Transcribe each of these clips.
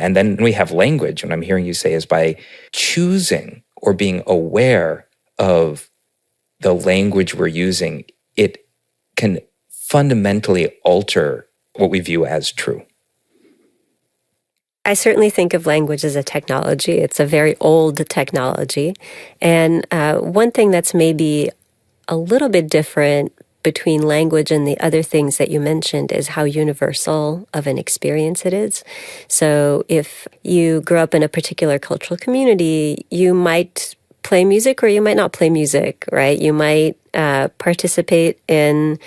And then we have language, what I'm hearing you say is by choosing or being aware of the language we're using, it can fundamentally alter what we view as true. I certainly think of language as a technology. It's a very old technology. And one thing that's maybe a little bit different between language and the other things that you mentioned is how universal of an experience it is. So if you grew up in a particular cultural community, you might play music or you might not play music, right? You might participate in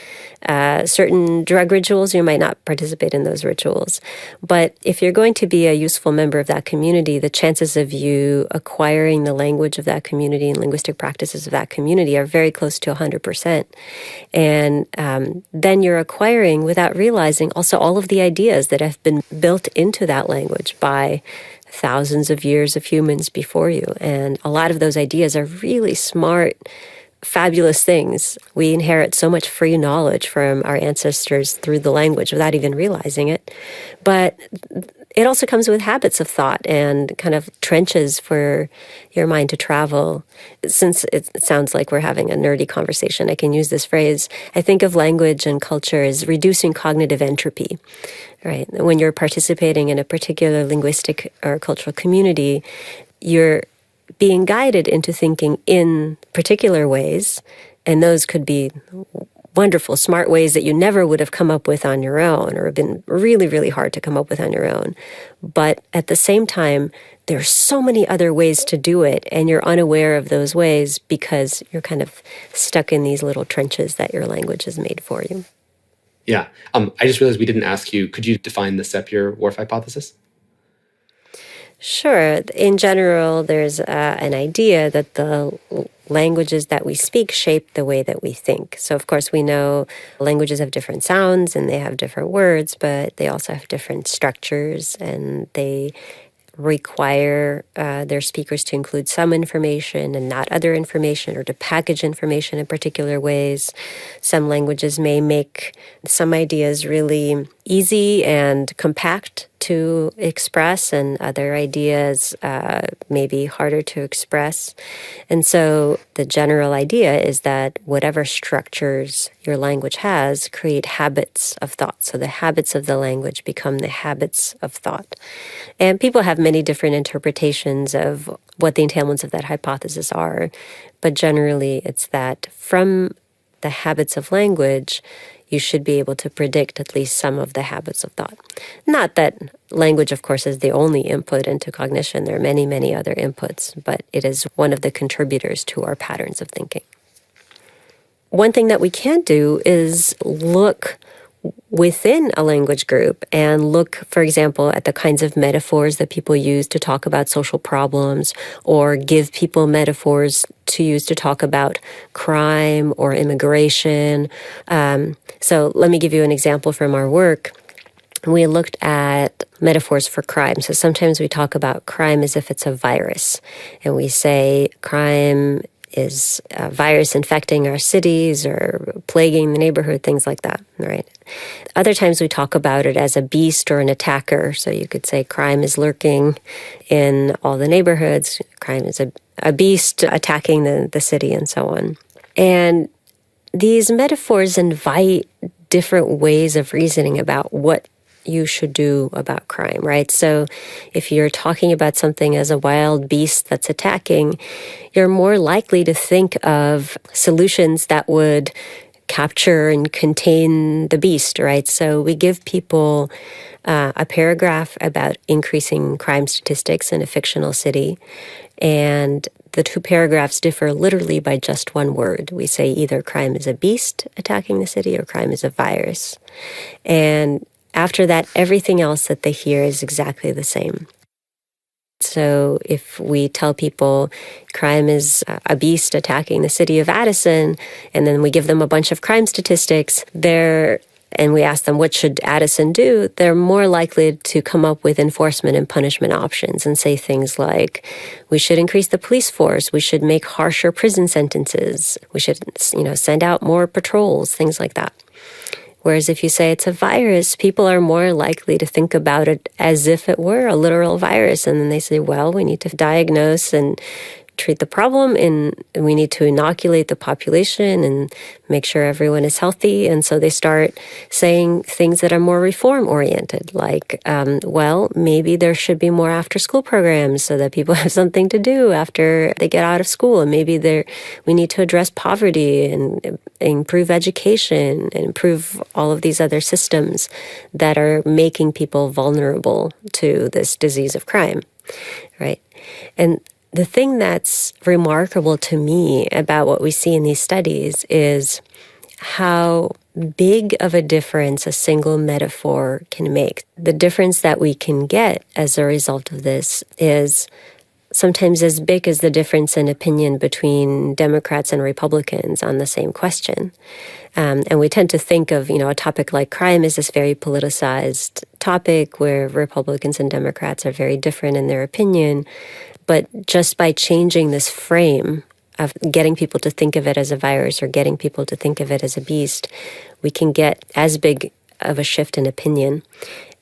certain drug rituals, you might not participate in those rituals. But if you're going to be a useful member of that community, the chances of you acquiring the language of that community and linguistic practices of that community are very close to 100%. And then you're acquiring, without realizing, also all of the ideas that have been built into that language by thousands of years of humans before you. And a lot of those ideas are really smart, fabulous things. We inherit so much free knowledge from our ancestors through the language without even realizing it. But it also comes with habits of thought and kind of trenches for your mind to travel. Since it sounds like we're having a nerdy conversation, I can use this phrase. I think of language and culture as reducing cognitive entropy, right? When you're participating in a particular linguistic or cultural community, you're being guided into thinking in particular ways, and those could be wonderful, smart ways that you never would have come up with on your own or have been really, really hard to come up with on your own. But at the same time, there's so many other ways to do it, and you're unaware of those ways because you're kind of stuck in these little trenches that your language has made for you. Yeah. I just realized we didn't ask you, could you define the Sapir Whorf hypothesis? Sure. In general, there's an idea that the languages that we speak shape the way that we think. So, of course, we know languages have different sounds and they have different words, but they also have different structures, and they require their speakers to include some information and not other information, or to package information in particular ways. Some languages may make some ideas really easy and compact to express, and other ideas may be harder to express. And so the general idea is that whatever structures your language has create habits of thought. So the habits of the language become the habits of thought. And people have many different interpretations of what the entailments of that hypothesis are. But generally, it's that from the habits of language, you should be able to predict at least some of the habits of thought. Not that language, of course, is the only input into cognition. There are many, many other inputs, but it is one of the contributors to our patterns of thinking. One thing that we can do is look within a language group and look, for example, at the kinds of metaphors that people use to talk about social problems, or give people metaphors to use to talk about crime or immigration. So let me give you an example from our work. We looked at metaphors for crime. So sometimes we talk about crime as if it's a virus, and we say crime is a virus infecting our cities or plaguing the neighborhood, things like that, right? Other times we talk about it as a beast or an attacker. So you could say crime is lurking in all the neighborhoods. Crime is a beast attacking the city, and so on. And these metaphors invite different ways of reasoning about what you should do about crime, right? So if you're talking about something as a wild beast that's attacking, you're more likely to think of solutions that would capture and contain the beast, right? So we give people a paragraph about increasing crime statistics in a fictional city, and the two paragraphs differ literally by just one word. We say either crime is a beast attacking the city or crime is a virus. And after that, everything else that they hear is exactly the same. So if we tell people crime is a beast attacking the city of Addison, and then we give them a bunch of crime statistics, and we ask them what should Addison do, they're more likely to come up with enforcement and punishment options and say things like, we should increase the police force, we should make harsher prison sentences, we should, send out more patrols, things like that. Whereas if you say it's a virus, people are more likely to think about it as if it were a literal virus. And then they say, well, we need to diagnose and treat the problem, and we need to inoculate the population and make sure everyone is healthy. And so they start saying things that are more reform-oriented, like, well, maybe there should be more after-school programs so that people have something to do after they get out of school. And maybe we need to address poverty and improve education and improve all of these other systems that are making people vulnerable to this disease of crime, right? And the thing that's remarkable to me about what we see in these studies is how big of a difference a single metaphor can make. The difference that we can get as a result of this is sometimes as big as the difference in opinion between Democrats and Republicans on the same question. And we tend to think of, a topic like crime as this very politicized topic where Republicans and Democrats are very different in their opinion. But just by changing this frame of getting people to think of it as a virus or getting people to think of it as a beast, we can get as big of a shift in opinion.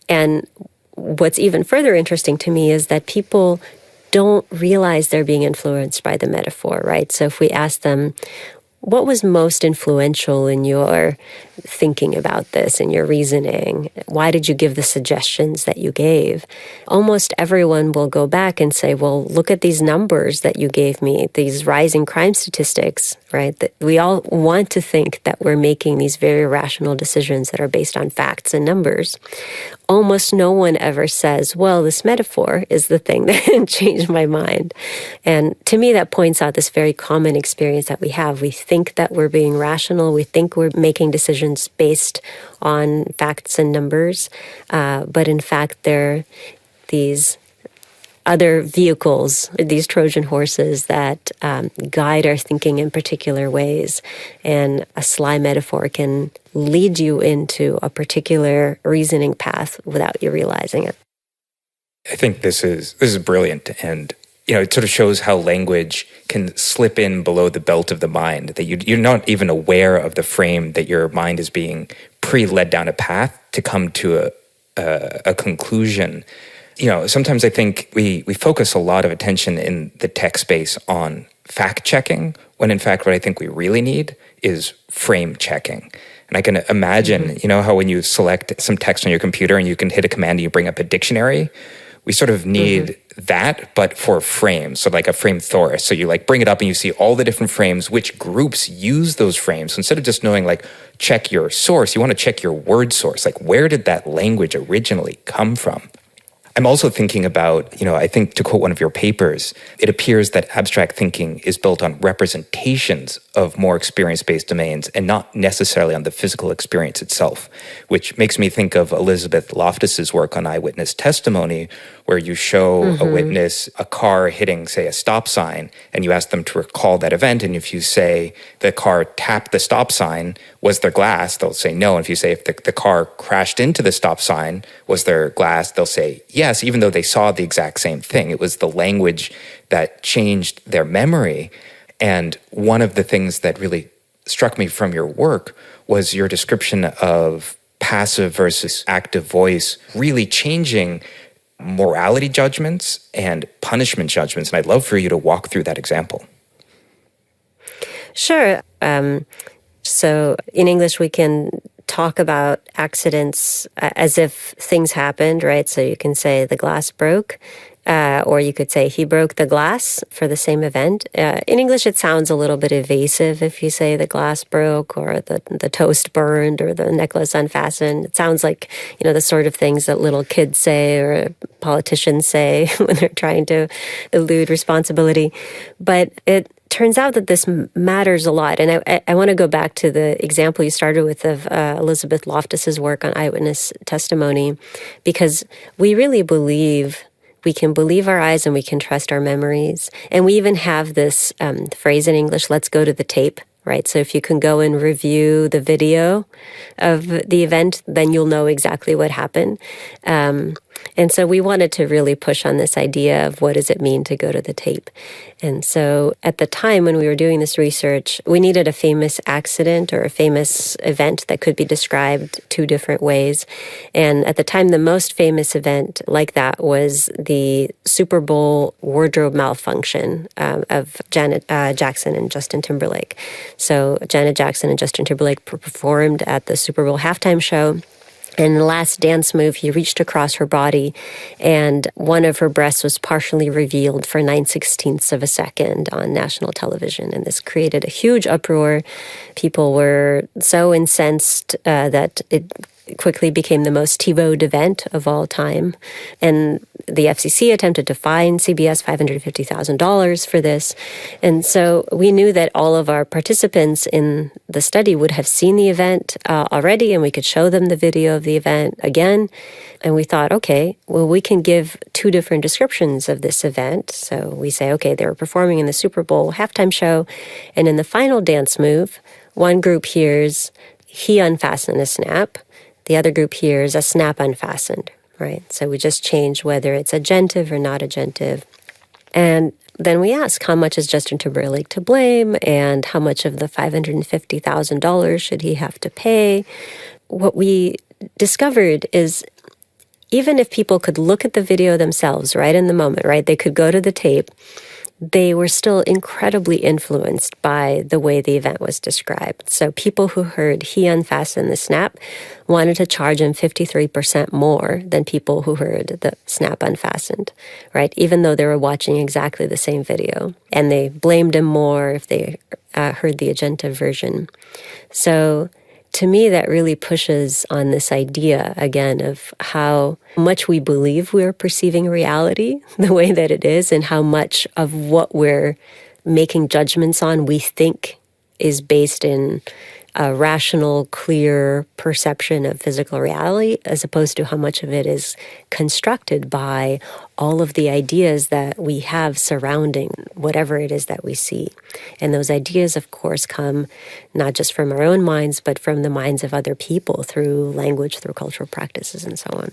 And what's even further interesting to me is that people don't realize they're being influenced by the metaphor, right? So if we ask them, what was most influential in your thinking about this, in your reasoning? Why did you give the suggestions that you gave? Almost everyone will go back and say, well, look at these numbers that you gave me, these rising crime statistics, right? That we all want to think that we're making these very rational decisions that are based on facts and numbers. Almost no one ever says, well, this metaphor is the thing that changed my mind. And to me, that points out this very common experience that we have. We think that we're being rational. We think we're making decisions based on facts and numbers. But in fact, they're these other vehicles, these Trojan horses that guide our thinking in particular ways. And a sly metaphor can lead you into a particular reasoning path without you realizing it. I think this is brilliant. And, it sort of shows how language can slip in below the belt of the mind, that you're not even aware of the frame that your mind is being led down a path to come to a conclusion. Sometimes I think we focus a lot of attention in the tech space on fact checking, when in fact what I think we really need is frame checking. And I can imagine, how when you select some text on your computer and you can hit a command and you bring up a dictionary, we sort of need that, but for frames, so like a frame thesaurus. So you bring it up and you see all the different frames, which groups use those frames. So instead of just knowing check your source, you want to check your word source. Where did that language originally come from? I'm also thinking about, I think to quote one of your papers, it appears that abstract thinking is built on representations of more experience-based domains and not necessarily on the physical experience itself, which makes me think of Elizabeth Loftus's work on eyewitness testimony, where you show a witness a car hitting, say, a stop sign, and you ask them to recall that event. And if you say the car tapped the stop sign, was there glass? They'll say no. And if you say if the car crashed into the stop sign, was there glass? They'll say yes, even though they saw the exact same thing. It was the language that changed their memory. And one of the things that really struck me from your work was your description of passive versus active voice really changing morality judgments and punishment judgments. And I'd love for you to walk through that example. Sure. So in English, we can talk about accidents as if things happened, right? So you can say the glass broke, or you could say he broke the glass for the same event. In English, it sounds a little bit evasive if you say the glass broke or the toast burned or the necklace unfastened. It sounds like, the sort of things that little kids say or politicians say when they're trying to elude responsibility. But it turns out that this matters a lot. And I want to go back to the example you started with of Elizabeth Loftus's work on eyewitness testimony, because we really believe we can believe our eyes and we can trust our memories. And we even have this phrase in English, let's go to the tape, right? So if you can go and review the video of the event, then you'll know exactly what happened. And so we wanted to really push on this idea of what does it mean to go to the tape. And so at the time when we were doing this research, we needed a famous accident or a famous event that could be described two different ways. And at the time, the most famous event like that was the Super Bowl wardrobe malfunction of Janet Jackson and Justin Timberlake. So Janet Jackson and Justin Timberlake performed at the Super Bowl halftime show. And in the last dance move, he reached across her body, and one of her breasts was partially revealed for 9/16 of a second on national television. And this created a huge uproar. People were so incensed that it quickly became the most TiVoed event of all time. And the FCC attempted to fine CBS $550,000 for this. And so we knew that all of our participants in the study would have seen the event already, and we could show them the video of the event again. And we thought, okay, well, we can give two different descriptions of this event. So we say, okay, they were performing in the Super Bowl halftime show, and in the final dance move, one group hears, "He unfastened a snap." The other group hears, "A snap unfastened," right? So we just changed whether it's agentive or not agentive. And then we ask, how much is Justin Timberlake to blame, and how much of the $550,000 should he have to pay? What we discovered is even if people could look at the video themselves right in the moment, right, they could go to the tape, they were still incredibly influenced by the way the event was described. So people who heard "he unfastened the snap" wanted to charge him 53% more than people who heard the snap unfastened, right? Even though they were watching exactly the same video. And they blamed him more if they heard the agentive version. So to me, that really pushes on this idea, again, of how much we believe we're perceiving reality the way that it is, and how much of what we're making judgments on we think is based in a rational, clear perception of physical reality, as opposed to how much of it is constructed by all of the ideas that we have surrounding whatever it is that we see. And those ideas, of course, come not just from our own minds, but from the minds of other people through language, through cultural practices, and so on.